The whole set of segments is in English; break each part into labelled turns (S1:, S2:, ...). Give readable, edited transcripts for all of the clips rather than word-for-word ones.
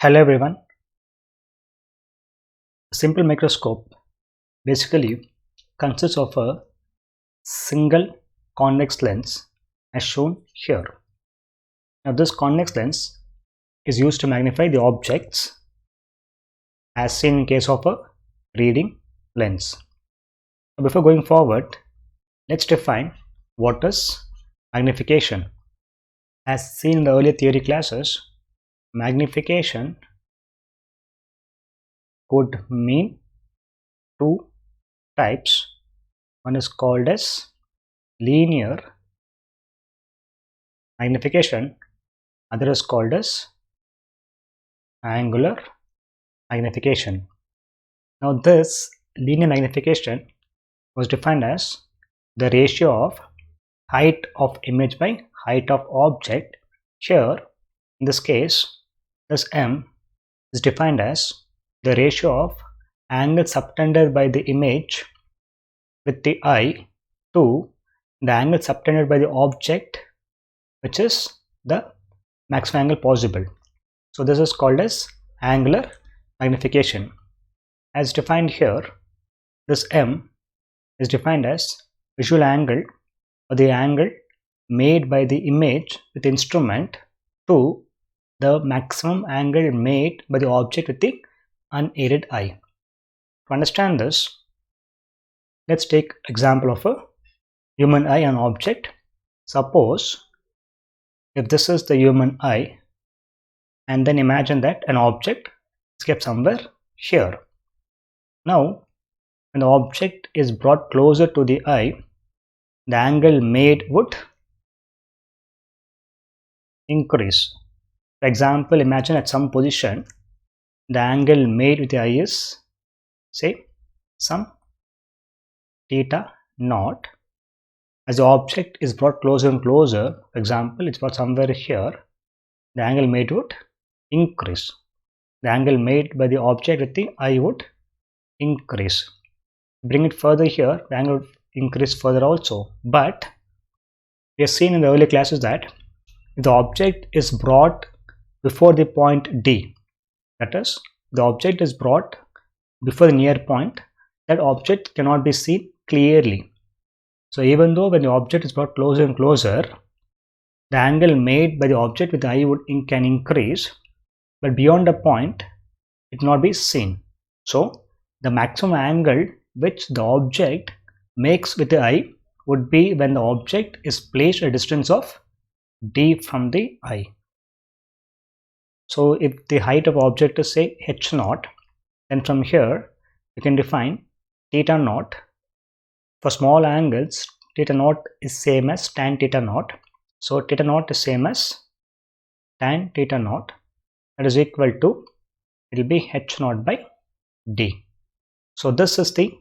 S1: Hello everyone. A simple microscope basically consists of a single convex lens as shown here. Now this convex lens is used to magnify the objects as seen in case of a reading lens. Now before going forward, let's define what is magnification. As seen in the earlier theory classes, magnification could mean two types. One is called as linear magnification, other is called as angular magnification. Now this linear magnification was defined as the ratio of height of image by height of object. Here in this case, this m is defined as the ratio of angle subtended by the image with the eye to the angle subtended by the object, which is the maximum angle possible. So this is called as angular magnification. As defined here, this m is defined as visual angle or the angle made by the image with the instrument to the maximum angle made by the object with the unaided eye. To understand this, let's take example of a human eye and object. Suppose if this is the human eye, and then imagine that an object is kept somewhere here. Now when the object is brought closer to the eye, the angle made would increase. For example, imagine at some position the angle made with the eye is, say, some theta naught. As the object is brought closer and closer, for example, it's brought somewhere here, the angle made would increase. The angle made by the object with the eye would increase. Bring it further here, the angle would increase further also. But we have seen in the earlier classes that if the object is brought before the point D, that is, the object is brought before the near point, that object cannot be seen clearly. So even though when the object is brought closer and closer, the angle made by the object with the eye can increase, but beyond a point it cannot be seen. So the maximum angle which the object makes with the eye would be when the object is placed at a distance of d from the eye. So if the height of object is, say, h naught, then from here you can define theta naught. For small angles, theta naught is same as tan theta naught. So theta naught is same as tan theta naught, that is equal to, it will be h naught by d. So this is the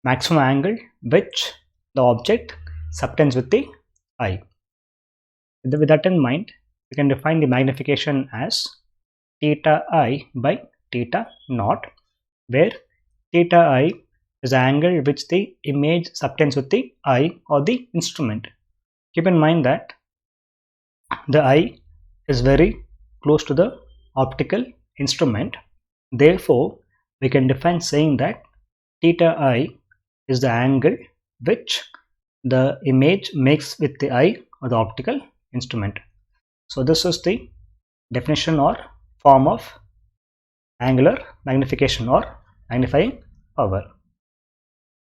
S1: maximum angle which the object subtends with the eye. With that in mind, we can define the magnification as theta I by theta naught, where theta I is the angle which the image subtends with the eye or the instrument. Keep in mind that the eye is very close to the optical instrument. Therefore, we can define saying that theta I is the angle which the image makes with the eye or the optical instrument. So this is the definition or form of angular magnification or magnifying power.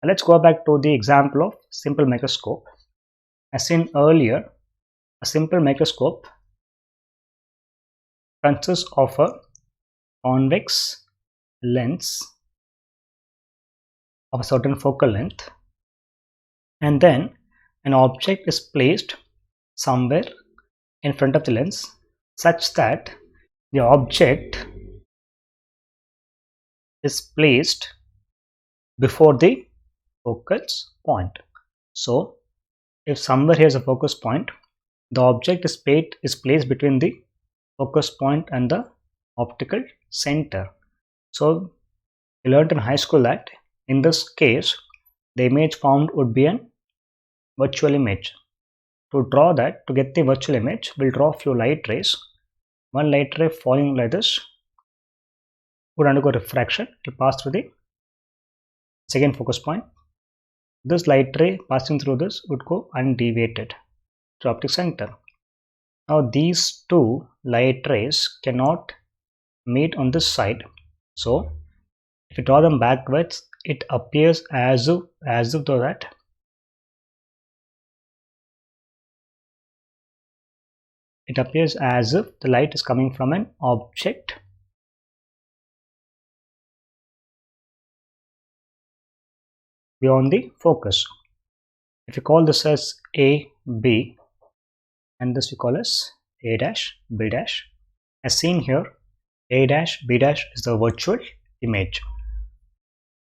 S1: Now let's go back to the example of simple microscope. As seen earlier, a simple microscope consists of a convex lens of a certain focal length, and then an object is placed somewhere in front of the lens such that the object is placed before the focus point. So if somewhere here is a focus point, the object is placed between the focus point and the optical center. So we learned in high school that in this case the image formed would be an virtual image. To draw that, to get the virtual image, we'll draw a few light rays. One light ray falling like this, would undergo refraction. It will pass through the second focus point. This light ray passing through this would go undeviated to optic center. Now these two light rays cannot meet on this side. So if you draw them backwards, it appears as if though that it appears as if the light is coming from an object beyond the focus. If you call this as A, B, and this we call as A dash, B dash. As seen here, A dash, B dash is the virtual image.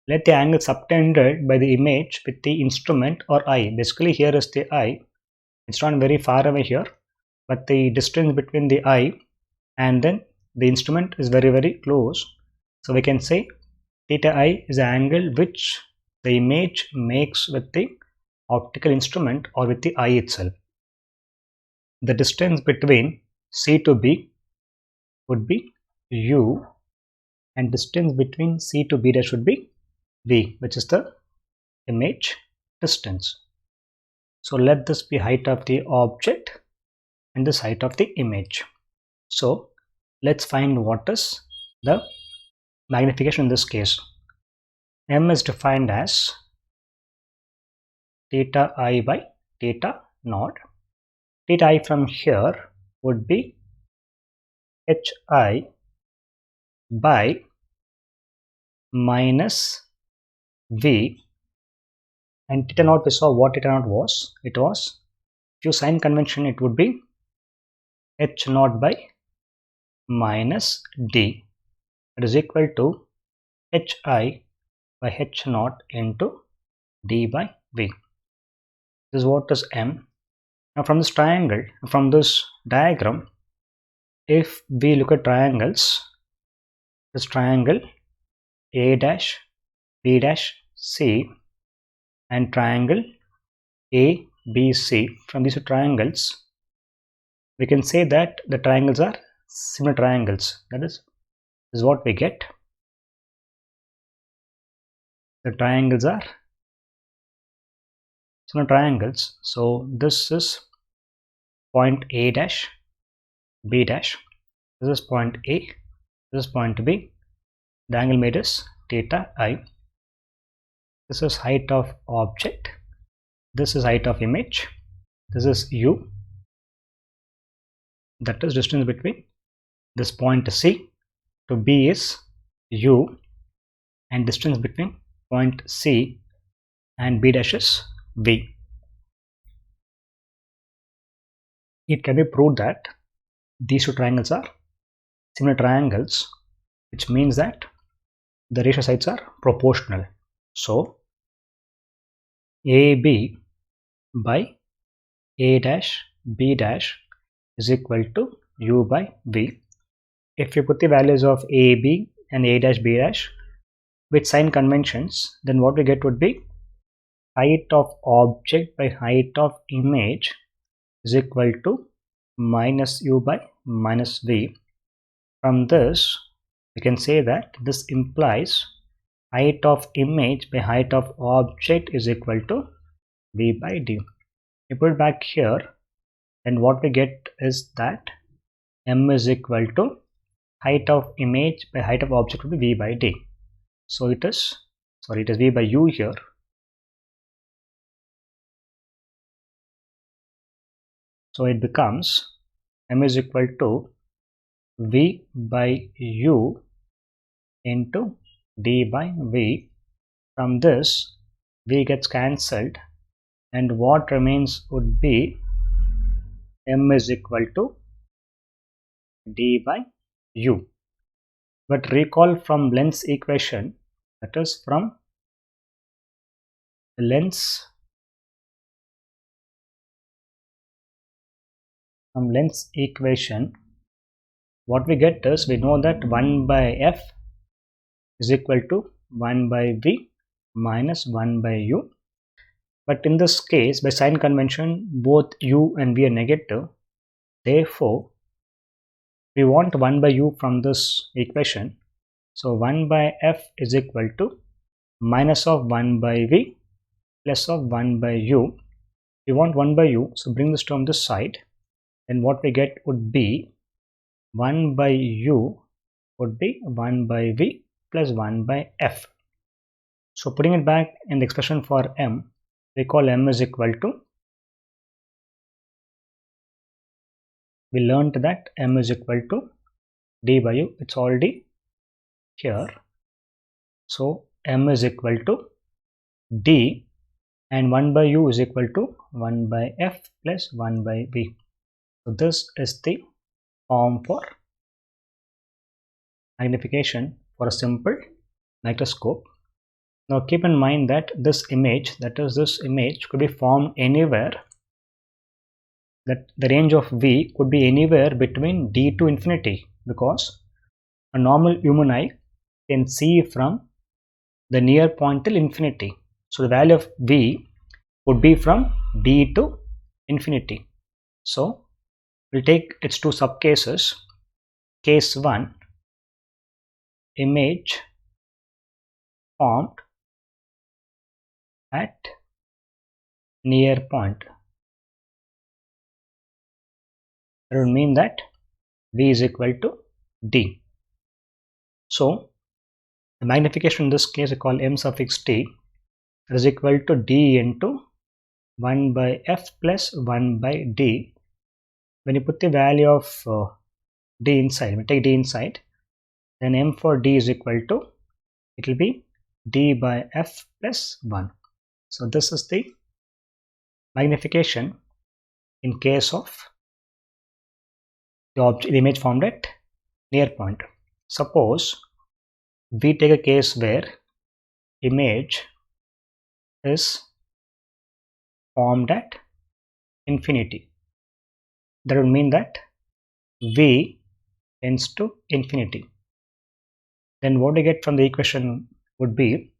S1: Let the angle subtended by the image with the instrument or eye. Basically here is the eye. It's not very far away here, but the distance between the eye and then the instrument is very close. So we can say theta I is the angle which the image makes with the optical instrument or with the eye itself. The distance between C to B would be U, and distance between C to B dash would be V, which is the image distance. So let this be height of the object and this height of the image. So let's find what is the magnification in this case. M is defined as theta I by theta naught. Theta I from here would be Hi by minus V, and theta naught we saw what theta naught was. It was, if you sign convention, it would be H naught by minus D. It is equal to Hi by H naught into D by V. This is what is M. Now from this triangle, from this diagram, if we look at triangles, this triangle A dash, B dash, C, and triangle A, B, C, from these two triangles, we can say that the triangles are similar triangles. That is what we get. The triangles are similar triangles. So this is point A dash, B dash. This is point A. This is point B. The angle made is theta I. This is height of object. This is height of image. This is U. That is distance between this point C to B is U, and distance between point C and B dash is V. It can be proved that these two triangles are similar triangles, which means that the ratio sides are proportional. So AB by A dash B dash is equal to U by V. If you put the values of AB and A dash B dash with sign conventions, then what we get would be height of object by height of image is equal to minus U by minus V. From this, we can say that this implies height of image by height of object is equal to V by D. We put it back here, and what we get is that M is equal to height of image by height of object would be V by D. So it is V by U here. So it becomes M is equal to V by U into D by V. From this, V gets cancelled, and what remains would be M is equal to D by U. But recall from Lenz's equation, that is from Lenz's equation, what we get is, we know that 1 by F is equal to 1 by V minus 1 by U. But in this case, by sign convention, both U and V are negative. Therefore, we want 1 by U from this equation. So 1 by f is equal to minus of 1 by v plus of 1 by u. We want 1 by u, so bring this term this side, and what we get would be 1 by u would be 1 by v plus 1 by f. So putting it back in the expression for m, we call m is equal to, we learned that m is equal to d by u. It's already here. So m is equal to d, and 1 by u is equal to 1 by f plus 1 by v. So this is the form for magnification for a simple microscope. Now keep in mind that this image, that is this image, could be formed anywhere, that the range of v could be anywhere between d to infinity, because a normal human eye can see from the near point till infinity. So the value of v would be from d to infinity. So we'll take its two subcases. Case 1, image formed at near point. That will mean that v is equal to d. So the magnification in this case we call m suffix t is equal to d into 1 by f plus 1 by d. When you put the value of d inside, we take d inside, then m for d is equal to, it will be d by f plus 1. So this is the magnification in case of the image formed at near point. Suppose we take a case where image is formed at infinity. That would mean that v tends to infinity. Then what we get from the equation would be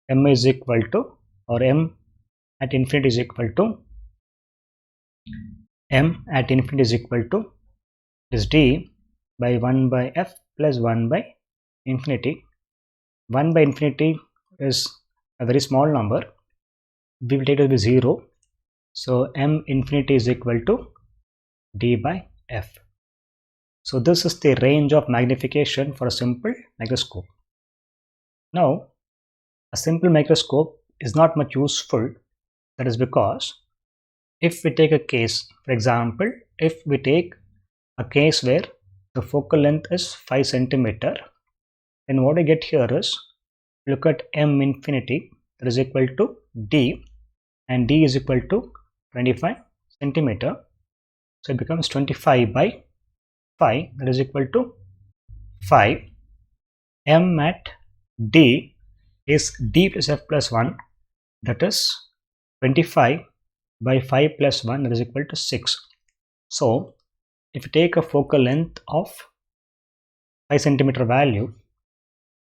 S1: m is equal to, or m at infinity is equal to, m at infinity is equal to is d by 1 by f plus 1 by infinity. 1 by infinity is a very small number. We will take it to be 0. So m infinity is equal to d by f. So this is the range of magnification for a simple microscope. Now, a simple microscope is not much useful. That is because if we take a case, for example, if we take a case where the focal length is 5 centimeter, then what I get here is, look at m infinity, that is equal to d, and d is equal to 25 centimeter. So it becomes 25 by 5, that is equal to 5. M at d is d plus f plus 1, that is 25 by 5 plus 1, that is equal to 6. So if you take a focal length of 5 centimeter value,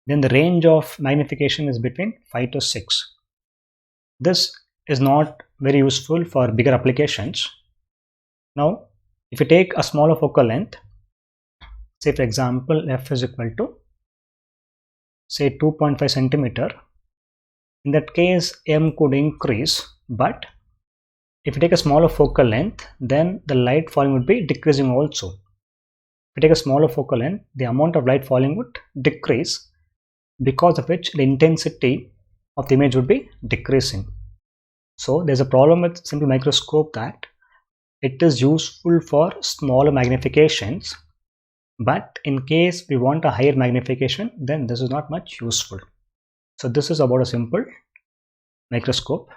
S1: then the range of magnification is between 5 to 6. This is not very useful for bigger applications. Now if you take a smaller focal length, say for example f is equal to say 2.5 centimeter, in that case m could increase, but if you take a smaller focal length, then the light falling would be decreasing also. If you take a smaller focal length, the amount of light falling would decrease, because of which the intensity of the image would be decreasing. So there's a problem with simple microscope, that it is useful for smaller magnifications, but in case we want a higher magnification, then this is not much useful. So this is about a simple microscope.